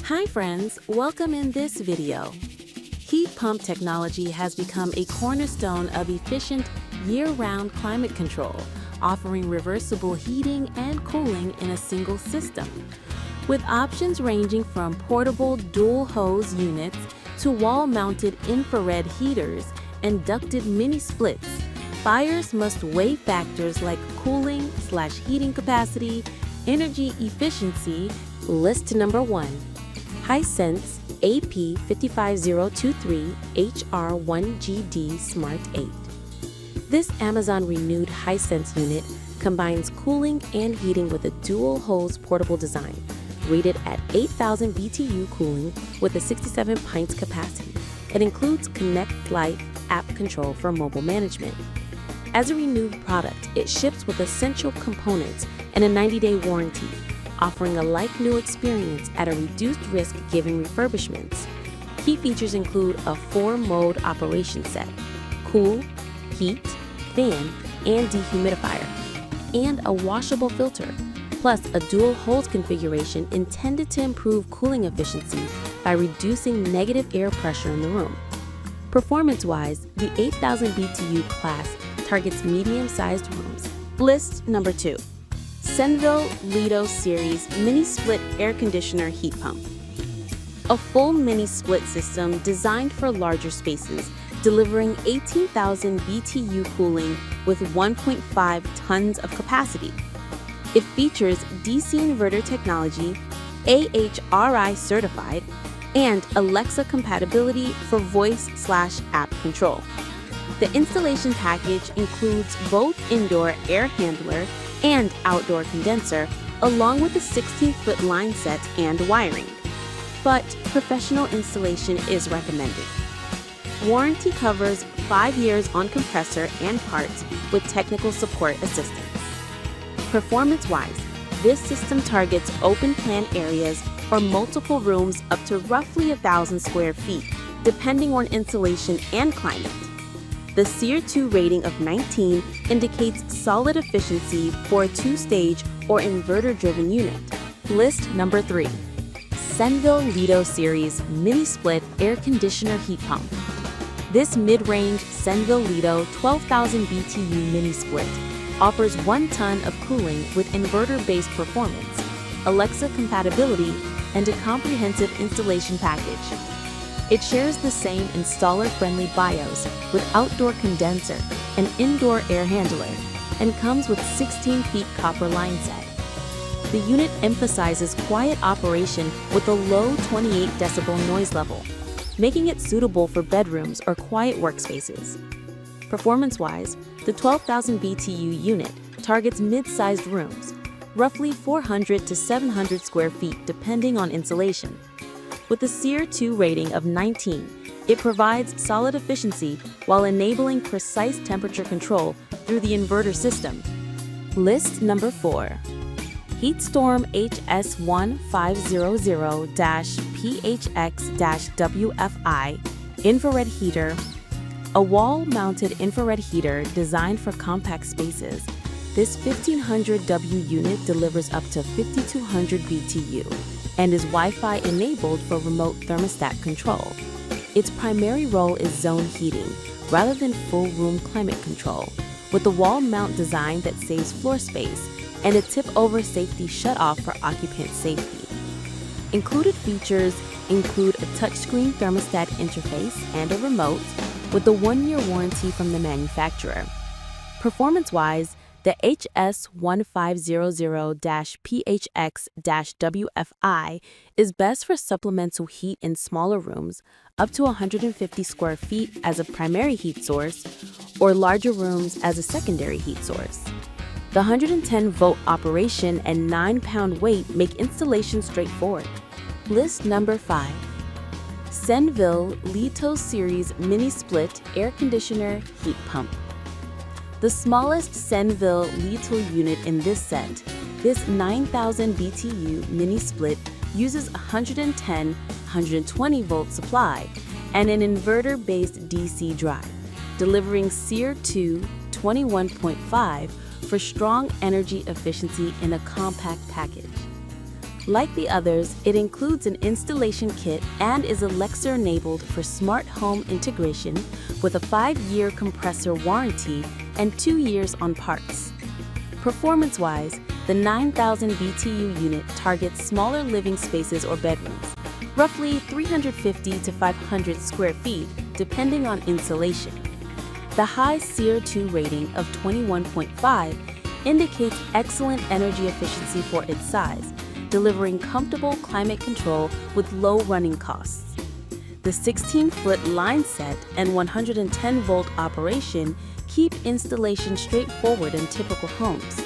Hi friends, welcome in this video. Heat pump technology has become a cornerstone of efficient year-round climate control, offering reversible heating and cooling in a single system. With options ranging from portable dual-hose units to wall-mounted infrared heaters and ducted mini-splits, buyers must weigh factors like cooling/heating capacity, energy efficiency. List number 1. Hisense AP55023 HR1GD Smart 8. This Amazon renewed Hisense unit combines cooling and heating with a dual-hose portable design, rated at 8,000 BTU cooling with a 67 pints capacity. It includes Connect Lite app control for mobile management. As a renewed product, it ships with essential components and a 90-day warranty, offering a like-new experience at a reduced risk given refurbishments. Key features include a 4-mode operation set: cool, heat, fan, and dehumidifier, and a washable filter, plus a dual-hose configuration intended to improve cooling efficiency by reducing negative air pressure in the room. Performance-wise, the 8,000 BTU class targets medium-sized rooms. List number 2. Senville Lido Series Mini Split Air Conditioner Heat Pump. A full mini split system designed for larger spaces, delivering 18,000 BTU cooling with 1.5 tons of capacity. It features DC inverter technology, AHRI certified, and Alexa compatibility for voice/app control. The installation package includes both indoor air handler and outdoor condenser, along with a 16-foot line set and wiring. But professional installation is recommended. Warranty covers 5 years on compressor and parts with technical support assistance. Performance-wise, this system targets open-plan areas or multiple rooms up to roughly 1,000 square feet, depending on insulation and climate. The SEER 2 rating of 19 indicates solid efficiency for a 2-stage or inverter-driven unit. List number 3. Senville Lido Series Mini Split Air Conditioner Heat Pump. This mid-range Senville Lido 12,000 BTU mini split offers 1 ton of cooling with inverter-based performance, Alexa compatibility, and a comprehensive installation package. It shares the same installer-friendly BIOS with outdoor condenser and indoor air handler, and comes with 16 feet copper line set. The unit emphasizes quiet operation with a low 28 decibel noise level, making it suitable for bedrooms or quiet workspaces. Performance-wise, the 12,000 BTU unit targets mid-sized rooms, roughly 400 to 700 square feet depending on insulation. With a SEER 2 rating of 19, it provides solid efficiency while enabling precise temperature control through the inverter system. List number 4. Heatstorm HS1500-PHX-WFI Infrared Heater. A wall-mounted infrared heater designed for compact spaces, this 1500W unit delivers up to 5200 BTU and is Wi-Fi enabled for remote thermostat control. Its primary role is zone heating rather than full room climate control, with a wall mount design that saves floor space and a tip-over safety shutoff for occupant safety. Included features include a touchscreen thermostat interface and a remote, with a 1-year warranty from the manufacturer. Performance-wise, the HS1500-PHX-WFI is best for supplemental heat in smaller rooms, up to 150 square feet as a primary heat source, or larger rooms as a secondary heat source. The 110-volt operation and 9-pound weight make installation straightforward. List number 5. Senville Lido Series Mini Split Air Conditioner Heat Pump. The smallest Senville Lido unit in this set, this 9,000 BTU mini split uses 110-120 volt supply and an inverter-based DC drive, delivering SEER 2 21.5 for strong energy efficiency in a compact package. Like the others, it includes an installation kit and is Alexa-enabled for smart home integration with a 5-year compressor warranty and 2 years on parts. Performance-wise, the 9,000 BTU unit targets smaller living spaces or bedrooms, roughly 350 to 500 square feet, depending on insulation. The high CO2 rating of 21.5 indicates excellent energy efficiency for its size, delivering comfortable climate control with low running costs. The 16-foot line set and 110-volt operation keep installation straightforward in typical homes.